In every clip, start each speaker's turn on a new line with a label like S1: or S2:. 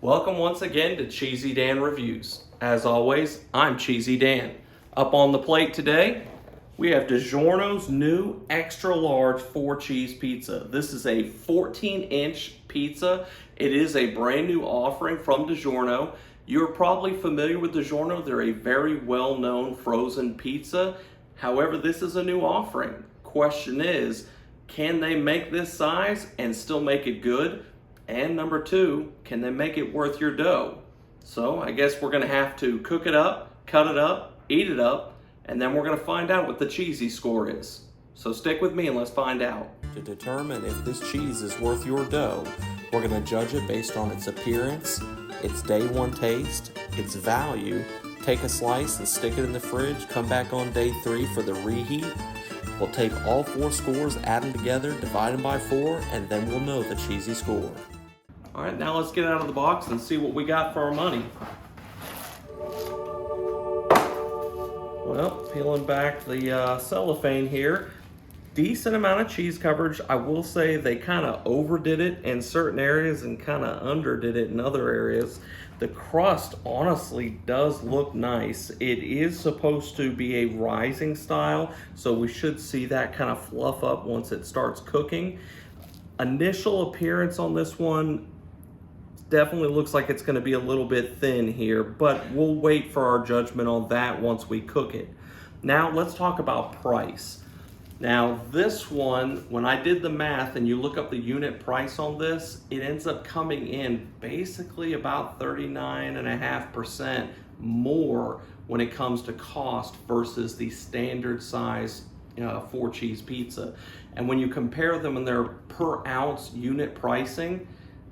S1: Welcome once again to Cheesy Dan Reviews. As always, I'm Cheesy Dan. Up on the plate today, we have Digiorno's new extra large 4-cheese pizza. This is a 14-inch pizza. It is a brand new offering from Digiorno. You're probably familiar with Digiorno. They're a very well-known frozen pizza. However, this is a new offering. Question is, can they make this size and still make it good? And number two, can they make it worth your dough? So I guess we're gonna have to cook it up, cut it up, eat it up, and then we're gonna find out what the cheesy score is. So stick with me and let's find out.
S2: To determine if this cheese is worth your dough, we're gonna judge it based on its appearance, its day one taste, its value. Take a slice and stick it in the fridge, come back on day 3 for the reheat. We'll take all 4 scores, add them together, divide them by 4, and then we'll know the cheesy score.
S1: All right, now let's get out of the box and see what we got for our money. Well, peeling back the cellophane here, decent amount of cheese coverage. I will say they kind of overdid it in certain areas and kind of underdid it in other areas. The crust honestly does look nice. It is supposed to be a rising style, so we should see that kind of fluff up once it starts cooking. Initial appearance on this one definitely looks like it's going to be a little bit thin here, but we'll wait for our judgment on that once we cook it. Now let's talk about price. Now this one, when I did the math and you look up the unit price on this, it ends up coming in basically about 39.5% more when it comes to cost versus the standard size 4-cheese pizza. And when you compare them in their per ounce unit pricing,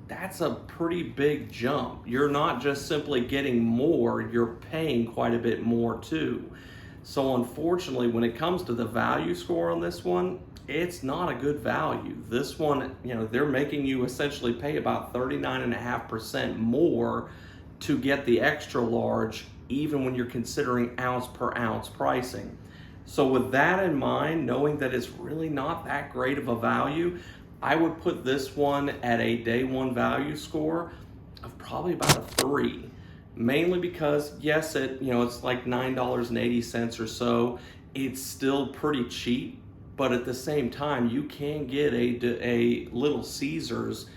S1: that's a pretty big jump. You're not just simply getting more, you're paying quite a bit more too. So unfortunately, when it comes to the value score on this one, it's not a good value. This one, they're making you essentially pay about 39.5% more to get the extra large, even when you're considering ounce per ounce pricing. So with that in mind, knowing that it's really not that great of a value, I would put this one at a day one value score of probably about a 3. Mainly because, yes, it's like $9.80 or so. It's still pretty cheap, but at the same time, you can get a Little Caesars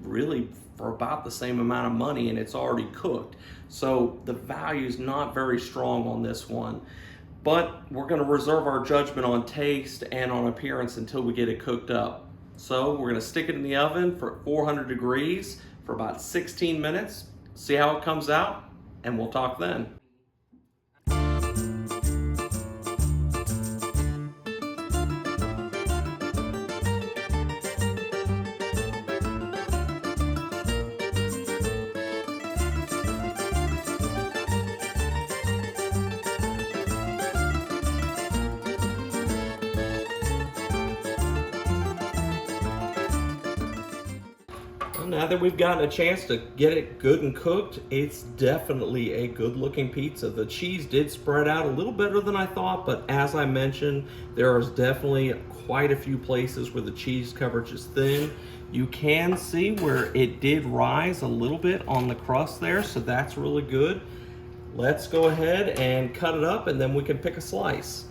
S1: really for about the same amount of money, and it's already cooked. So the value is not very strong on this one. But we're going to reserve our judgment on taste and on appearance until we get it cooked up. So we're going to stick it in the oven for 400 degrees for about 16 minutes, see how it comes out, and we'll talk then. Now that we've gotten a chance to get it good and cooked, it's definitely a good looking pizza. The cheese did spread out a little better than I thought, but as I mentioned, there is definitely quite a few places where the cheese coverage is thin. You can see where it did rise a little bit on the crust there, so that's really good. Let's go ahead and cut it up and then we can pick a slice.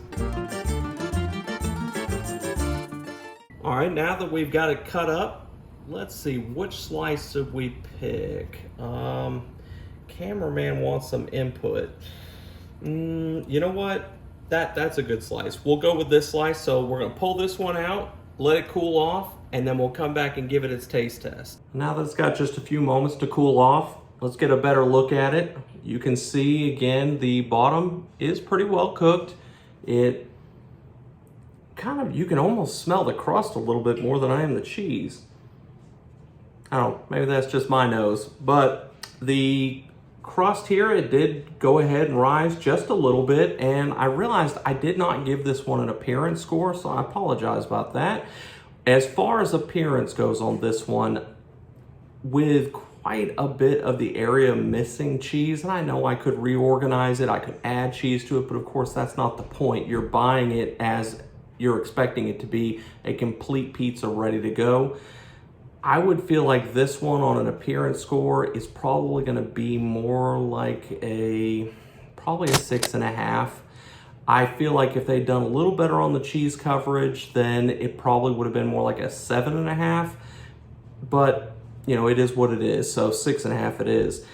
S1: All right, now that we've got it cut up, let's see, which slice did we pick? Cameraman wants some input. You know what? That's a good slice. We'll go with this slice. So we're gonna pull this one out, let it cool off, and then we'll come back and give it its taste test. Now that it's got just a few moments to cool off, let's get a better look at it. You can see again, the bottom is pretty well cooked. It you can almost smell the crust a little bit more than I am the cheese. I don't know, maybe that's just my nose, but the crust here, it did go ahead and rise just a little bit, and I realized I did not give this one an appearance score, so I apologize about that. As far as appearance goes on this one, with quite a bit of the area missing cheese, and I know I could reorganize it, I could add cheese to it, but of course that's not the point. You're buying it as you're expecting it to be a complete pizza ready to go. I would feel like this one on an appearance score is probably going to be more like probably a 6.5. I feel like if they'd done a little better on the cheese coverage, then it probably would have been more like a 7.5. But, you know, it is what it is. So 6.5 it is.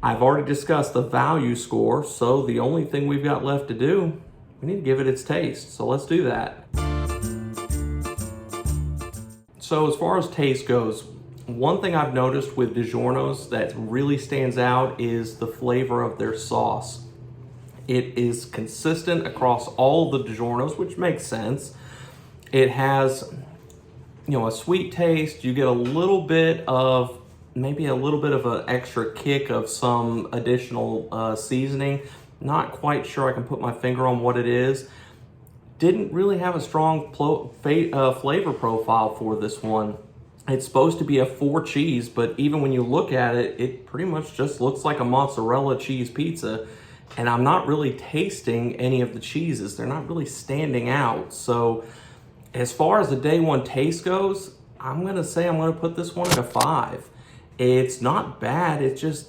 S1: I've already discussed the value score. So the only thing we've got left to do, we need to give it its taste. So let's do that. So as far as taste goes, one thing I've noticed with Digiorno's that really stands out is the flavor of their sauce. It is consistent across all the Digiorno's, which makes sense. It has, you know, a sweet taste. You get a little bit of, maybe a little bit of an extra kick of some additional seasoning. Not quite sure I can put my finger on what it is. Didn't really have a strong flavor profile for this one. It's supposed to be a 4 cheese, but even when you look at it, it pretty much just looks like a mozzarella cheese pizza. And I'm not really tasting any of the cheeses. They're not really standing out. So as far as the day one taste goes, I'm gonna say I'm gonna put this one at a 5. It's not bad, it's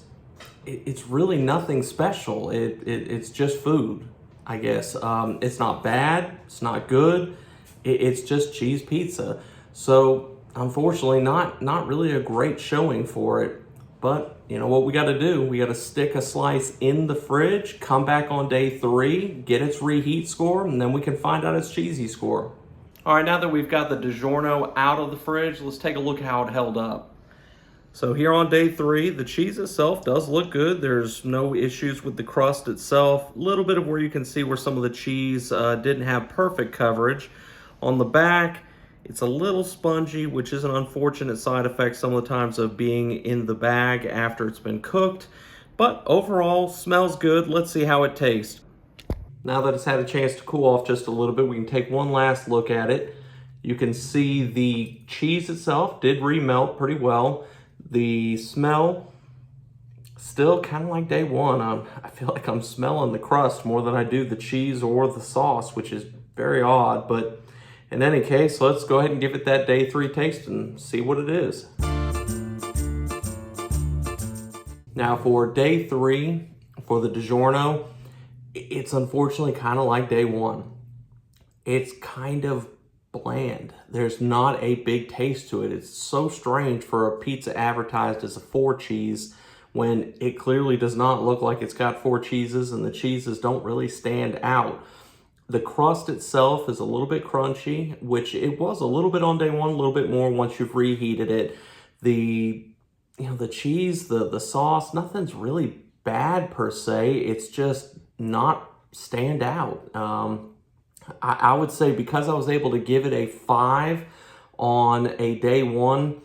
S1: really nothing special. It's just food, I guess. It's not bad, it's not good, it's just cheese pizza. So unfortunately, not really a great showing for it. But you know what we gotta do? We gotta stick a slice in the fridge, come back on day 3, get its reheat score, and then we can find out its cheesy score. All right, now that we've got the Digiorno out of the fridge, let's take a look at how it held up. So here on day 3, the cheese itself does look good. There's no issues with the crust itself. A little bit of where you can see where some of the cheese didn't have perfect coverage. On the back, it's a little spongy, which is an unfortunate side effect some of the times of being in the bag after it's been cooked. But overall, smells good. Let's see how it tastes. Now that it's had a chance to cool off just a little bit, we can take one last look at it. You can see the cheese itself did remelt pretty well. The smell, still kind of like day one. I feel like I'm smelling the crust more than I do the cheese or the sauce, which is very odd. But in any case, let's go ahead and give it that day 3 taste and see what it is. Now for day 3, for the Digiorno, it's unfortunately kind of like day 1. It's kind of bland. There's not a big taste to it. It's so strange for a pizza advertised as a 4 cheese when it clearly does not look like it's got 4 cheeses, and the cheeses don't really stand out. The crust itself is a little bit crunchy, which it was a little bit on day 1, a little bit more once you've reheated it. The cheese, the sauce, nothing's really bad per se. It's just not stand out. I would say because I was able to give it a 5 on a day 1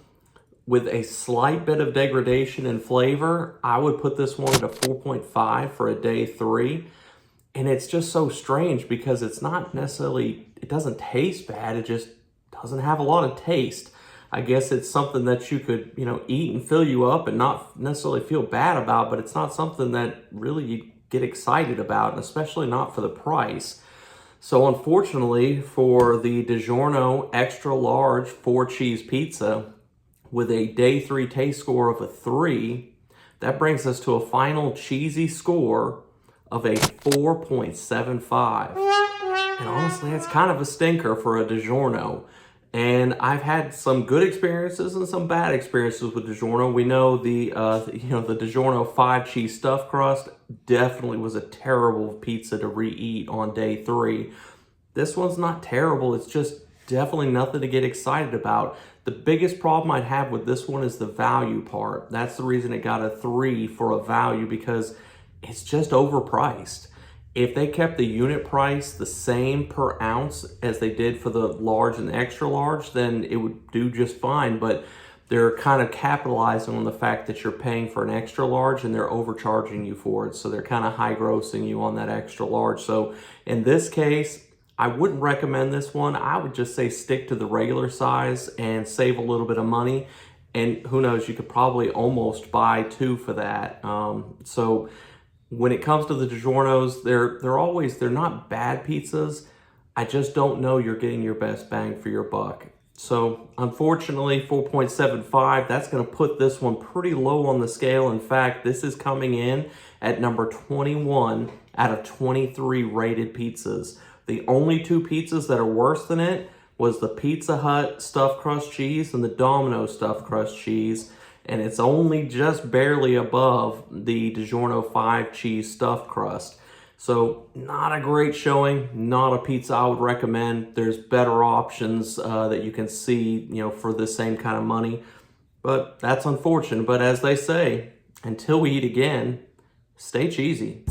S1: with a slight bit of degradation in flavor, I would put this one at a 4.5 for a day 3. And it's just so strange because it's not necessarily, it doesn't taste bad, it just doesn't have a lot of taste. I guess it's something that you could, you know, eat and fill you up and not necessarily feel bad about, but it's not something that really you get excited about, and especially not for the price. So unfortunately for the Digiorno extra large 4 cheese pizza with a day 3 taste score of a 3, that brings us to a final cheesy score of a 4.75. And honestly, it's kind of a stinker for a Digiorno. And I've had some good experiences and some bad experiences with Digiorno. We know the Digiorno 5 cheese stuffed crust definitely was a terrible pizza to reheat on day 3. This one's not terrible. It's just definitely nothing to get excited about. The biggest problem I'd have with this one is the value part. That's the reason it got a 3 for a value, because it's just overpriced. If they kept the unit price the same per ounce as they did for the large and the extra large, then it would do just fine. But they're kind of capitalizing on the fact that you're paying for an extra large and they're overcharging you for it. So they're kind of high grossing you on that extra large. So in this case, I wouldn't recommend this one. I would just say stick to the regular size and save a little bit of money. And who knows, you could probably almost buy 2 for that. So when it comes to the Digiornos, they're not bad pizzas. I just don't know you're getting your best bang for your buck. So unfortunately, 4.75, that's going to put this one pretty low on the scale. In fact, this is coming in at number 21 out of 23 rated pizzas. The only two pizzas that are worse than it was the Pizza Hut stuffed crust cheese and the Domino stuffed crust cheese. And it's only just barely above the Digiorno 5 cheese stuffed crust. So not a great showing, not a pizza I would recommend. There's better options that you can see, for the same kind of money. But that's unfortunate. But as they say, until we eat again, stay cheesy.